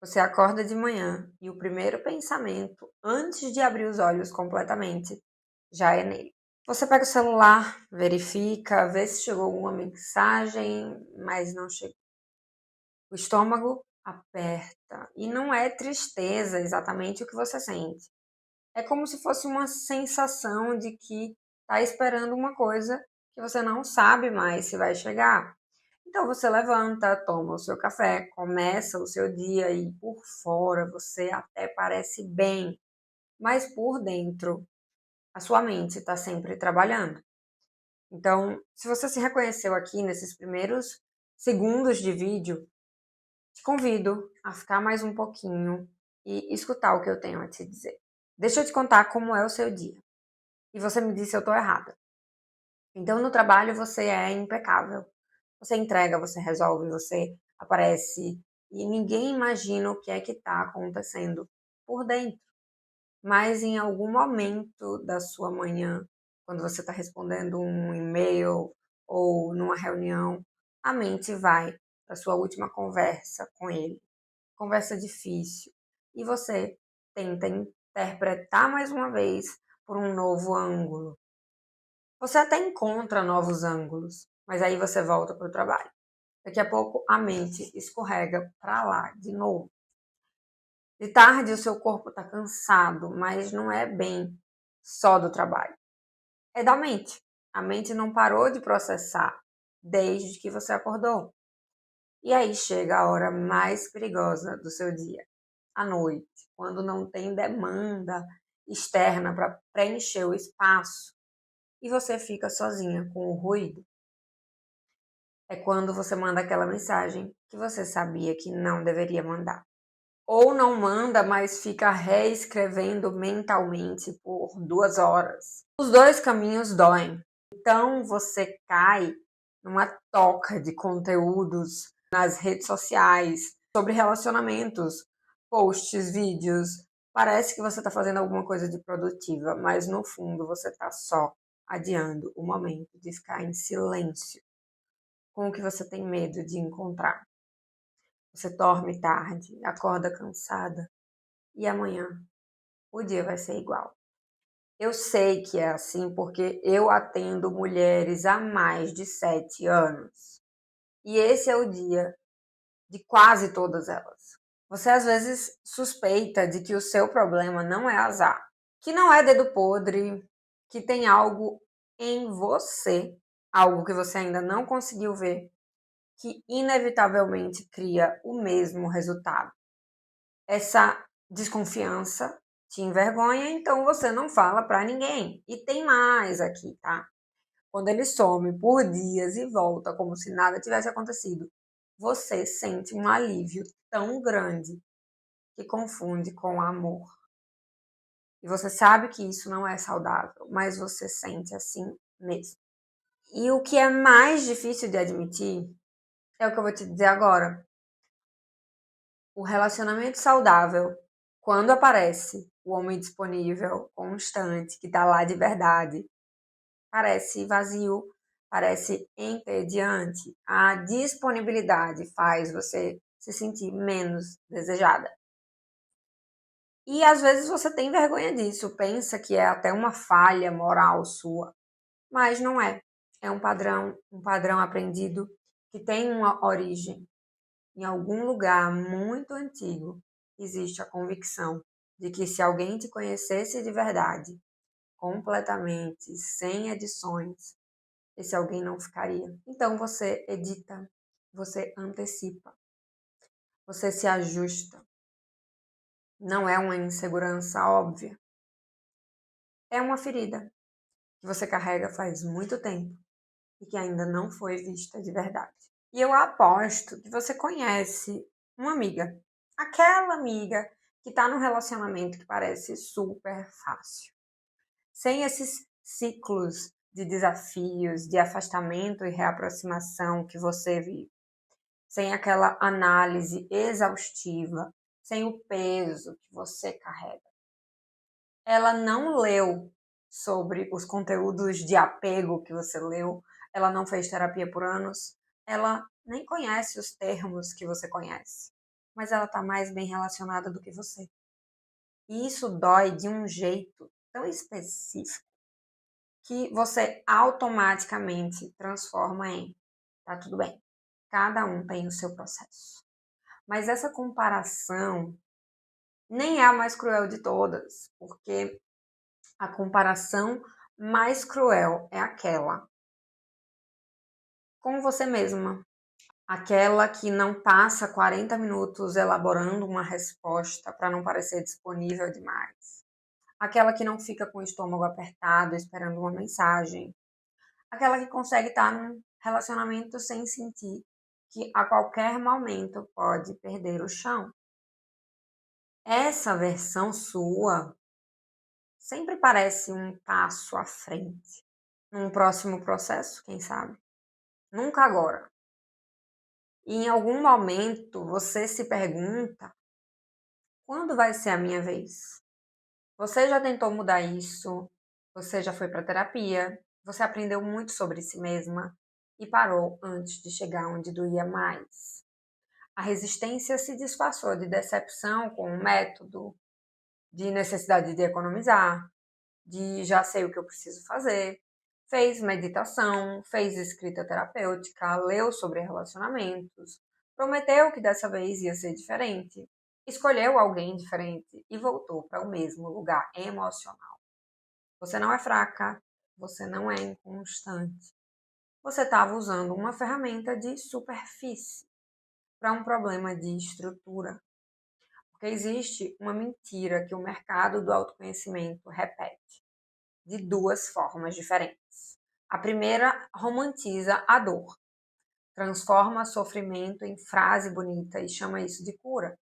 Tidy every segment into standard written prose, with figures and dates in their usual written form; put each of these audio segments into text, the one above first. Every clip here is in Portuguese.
Você acorda de manhã e o primeiro pensamento, antes de abrir os olhos completamente, já é nele. Você pega o celular, verifica, vê se chegou alguma mensagem, mas não chegou. O estômago aperta e não é tristeza exatamente o que você sente. É como se fosse uma sensação de que está esperando uma coisa que você não sabe mais se vai chegar. Então você levanta, toma o seu café, começa o seu dia e por fora você até parece bem, mas por dentro a sua mente está sempre trabalhando. Então, se você se reconheceu aqui nesses primeiros segundos de vídeo, te convido a ficar mais um pouquinho e escutar o que eu tenho a te dizer. Deixa eu te contar como é o seu dia. E você me diz se eu estou errada. Então, no trabalho você é impecável. Você entrega, você resolve, você aparece e ninguém imagina o que é que está acontecendo por dentro. Mas em algum momento da sua manhã, quando você está respondendo um e-mail ou numa reunião, a mente vai para sua última conversa com ele. Conversa difícil. E você tenta interpretar mais uma vez por um novo ângulo. Você até encontra novos ângulos, mas aí você volta para o trabalho. Daqui a pouco a mente escorrega para lá de novo. De tarde o seu corpo está cansado, mas não é bem só do trabalho. É da mente. A mente não parou de processar desde que você acordou. E aí chega a hora mais perigosa do seu dia, à noite, quando não tem demanda externa para preencher o espaço e você fica sozinha com o ruído. É quando você manda aquela mensagem que você sabia que não deveria mandar. Ou não manda, mas fica reescrevendo mentalmente por 2 horas. Os dois caminhos doem. Então você cai numa toca de conteúdos nas redes sociais sobre relacionamentos, posts, vídeos. Parece que você está fazendo alguma coisa de produtiva, mas no fundo você está só adiando o momento de ficar em silêncio com o que você tem medo de encontrar. Você dorme tarde, acorda cansada e amanhã o dia vai ser igual. Eu sei que é assim porque eu atendo mulheres há mais de 7 anos. E esse é o dia de quase todas elas. Você às vezes suspeita de que o seu problema não é azar, que não é dedo podre, que tem algo em você, algo que você ainda não conseguiu ver, que inevitavelmente cria o mesmo resultado. Essa desconfiança te envergonha, então você não fala para ninguém. E tem mais aqui, tá? Quando ele some por dias e volta como se nada tivesse acontecido, você sente um alívio tão grande que confunde com amor. E você sabe que isso não é saudável, mas você sente assim mesmo. E o que é mais difícil de admitir é o que eu vou te dizer agora. O relacionamento saudável, quando aparece o homem disponível, constante, que está lá de verdade, parece vazio, parece entediante. A disponibilidade faz você se sentir menos desejada. E às vezes você tem vergonha disso, pensa que é até uma falha moral sua, mas não é. É um padrão aprendido que tem uma origem. Em algum lugar muito antigo existe a convicção de que se alguém te conhecesse de verdade, completamente, sem edições, esse alguém não ficaria. Então você edita, você antecipa, você se ajusta. Não é uma insegurança óbvia. É uma ferida que você carrega faz muito tempo e que ainda não foi vista de verdade. E eu aposto que você conhece uma amiga, aquela amiga que está num relacionamento que parece super fácil, sem esses ciclos de desafios, de afastamento e reaproximação que você vive, sem aquela análise exaustiva, sem o peso que você carrega. Ela não leu sobre os conteúdos de apego que você leu, ela não fez terapia por anos, ela nem conhece os termos que você conhece. mas ela está mais bem relacionada do que você. E isso dói de um jeito tão específico que você automaticamente transforma em tá tudo bem. Cada um tem o seu processo. Mas essa comparação nem é a mais cruel de todas, porque a comparação mais cruel é aquela com você mesma. Aquela que não passa 40 minutos elaborando uma resposta para não parecer disponível demais. Aquela que não fica com o estômago apertado esperando uma mensagem. Aquela que consegue estar num relacionamento sem sentir que a qualquer momento pode perder o chão. Essa versão sua sempre parece um passo à frente. Num próximo processo, quem sabe? Nunca agora. E em algum momento você se pergunta: quando vai ser a minha vez? Você já tentou mudar isso? Você já foi para terapia? Você aprendeu muito sobre si mesma e parou antes de chegar onde doía mais. A resistência se disfarçou de decepção com o método, de necessidade de economizar, de já sei o que eu preciso fazer. Fez meditação, fez escrita terapêutica, leu sobre relacionamentos, prometeu que dessa vez ia ser diferente, escolheu alguém diferente e voltou para o mesmo lugar emocional. Você não é fraca, você não é inconstante. Você estava usando uma ferramenta de superfície para um problema de estrutura. Porque existe uma mentira que o mercado do autoconhecimento repete de duas formas diferentes. A primeira romantiza a dor, transforma sofrimento em frase bonita e chama isso de cura.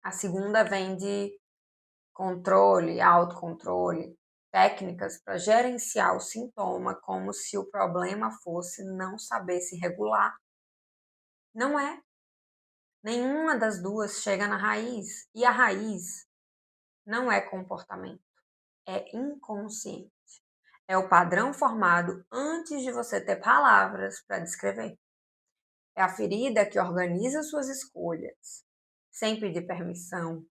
A segunda vem de controle, autocontrole, técnicas para gerenciar o sintoma como se o problema fosse não saber se regular. Não é. Nenhuma das duas chega na raiz. E a raiz não é comportamento, é inconsciente. É o padrão formado antes de você ter palavras para descrever. É a ferida que organiza suas escolhas, sem pedir permissão.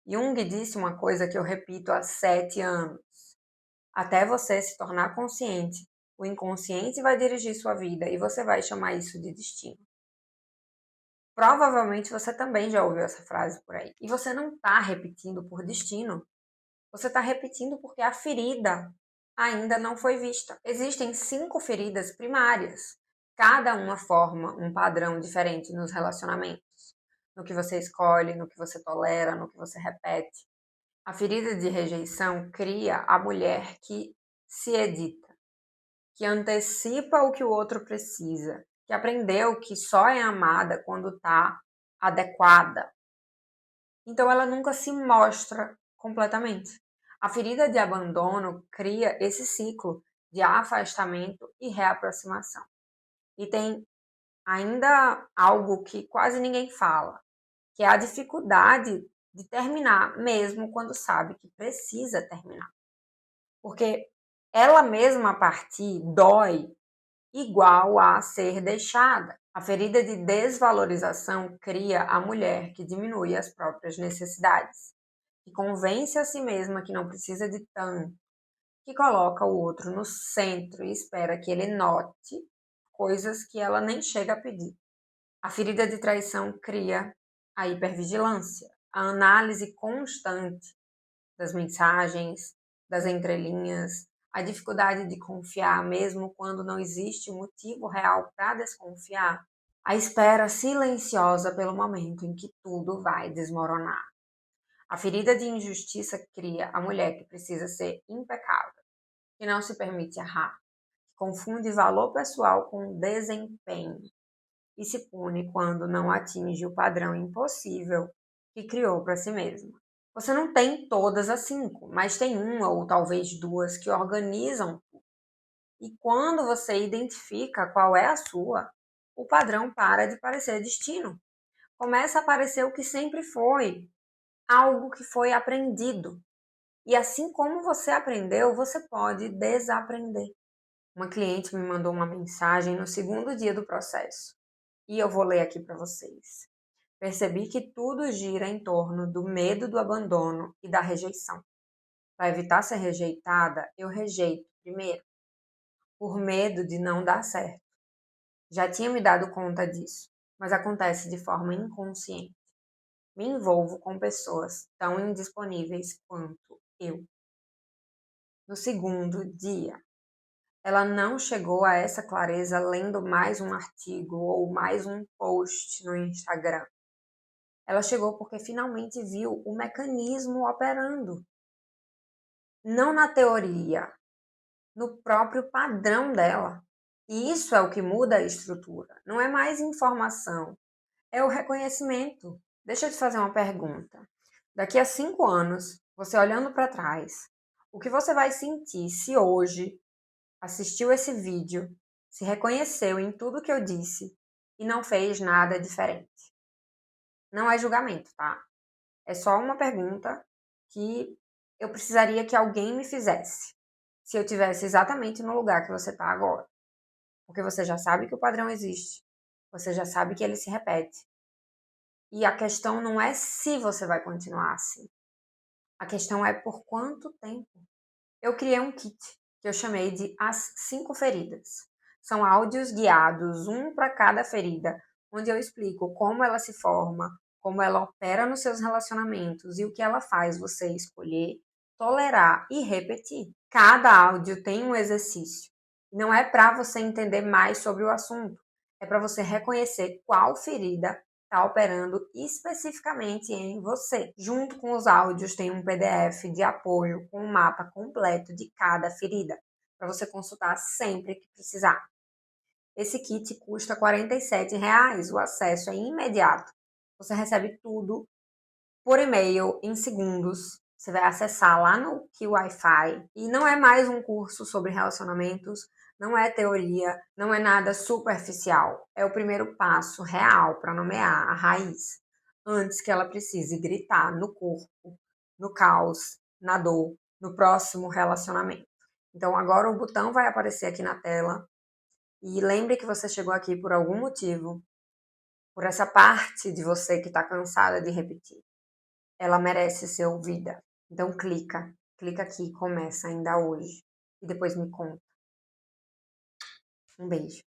Jung disse uma coisa que eu repito há 7 anos. Até você se tornar consciente, o inconsciente vai dirigir sua vida e você vai chamar isso de destino. Provavelmente você também já ouviu essa frase por aí. E você não está repetindo por destino. Você está repetindo porque a ferida ainda não foi vista. Existem 5 feridas primárias. Cada uma forma um padrão diferente nos relacionamentos. No que você escolhe, no que você tolera, no que você repete. A ferida de rejeição cria a mulher que se edita, que antecipa o que o outro precisa, que aprendeu que só é amada quando está adequada. Então ela nunca se mostra completamente. A ferida de abandono cria esse ciclo de afastamento e reaproximação. E tem ainda algo que quase ninguém fala, que é a dificuldade de terminar, mesmo quando sabe que precisa terminar. Porque ela mesma partir dói igual a ser deixada. A ferida de desvalorização cria a mulher que diminui as próprias necessidades, que convence a si mesma que não precisa de tanto, que coloca o outro no centro e espera que ele note coisas que ela nem chega a pedir. A ferida de traição cria a hipervigilância, a análise constante das mensagens, das entrelinhas, a dificuldade de confiar mesmo quando não existe motivo real para desconfiar, a espera silenciosa pelo momento em que tudo vai desmoronar. A ferida de injustiça cria a mulher que precisa ser impecável, que não se permite errar, que confunde valor pessoal com desempenho e se pune quando não atinge o padrão impossível que criou para si mesma. Você não tem todas as 5, mas tem uma ou talvez 2 que organizam tudo. E quando você identifica qual é a sua, o padrão para de parecer destino. Começa a aparecer o que sempre foi, algo que foi aprendido. E assim como você aprendeu, você pode desaprender. Uma cliente me mandou uma mensagem no 2º dia do processo. E eu vou ler aqui para vocês. Percebi que tudo gira em torno do medo do abandono e da rejeição. Para evitar ser rejeitada, eu rejeito primeiro, por medo de não dar certo. Já tinha me dado conta disso, mas acontece de forma inconsciente. Me envolvo com pessoas tão indisponíveis quanto eu. No segundo dia, ela não chegou a essa clareza lendo mais um artigo ou mais um post no Instagram. Ela chegou porque finalmente viu o mecanismo operando. Não na teoria, no próprio padrão dela. E isso é o que muda a estrutura. Não é mais informação, é o reconhecimento. Deixa eu te fazer uma pergunta. Daqui a 5 anos, você olhando para trás, o que você vai sentir se hoje assistiu esse vídeo, se reconheceu em tudo que eu disse e não fez nada diferente? Não é julgamento, tá? É só uma pergunta que eu precisaria que alguém me fizesse, se eu tivesse exatamente no lugar que você está agora. Porque você já sabe que o padrão existe, você já sabe que ele se repete. E a questão não é se você vai continuar assim, a questão é por quanto tempo. Eu criei um kit que eu chamei de As 5 Feridas. São áudios guiados, um para cada ferida, onde eu explico como ela se forma, como ela opera nos seus relacionamentos e o que ela faz você escolher, tolerar e repetir. Cada áudio tem um exercício. Não é para você entender mais sobre o assunto, é para você reconhecer qual ferida está operando especificamente em você. Junto com os áudios tem um PDF de apoio com um mapa completo de cada ferida, para você consultar sempre que precisar. Esse kit custa R$ 47,00, o acesso é imediato. Você recebe tudo por e-mail em segundos. Você vai acessar lá no Wi-Fi e não é mais um curso sobre relacionamentos, não é teoria, não é nada superficial. É o primeiro passo real para nomear a raiz, antes que ela precise gritar no corpo, no caos, na dor, no próximo relacionamento. Então agora o botão vai aparecer aqui na tela e lembre que você chegou aqui por algum motivo, por essa parte de você que está cansada de repetir. Ela merece ser ouvida. Então clica aqui e começa ainda hoje. E depois me conta. Um beijo.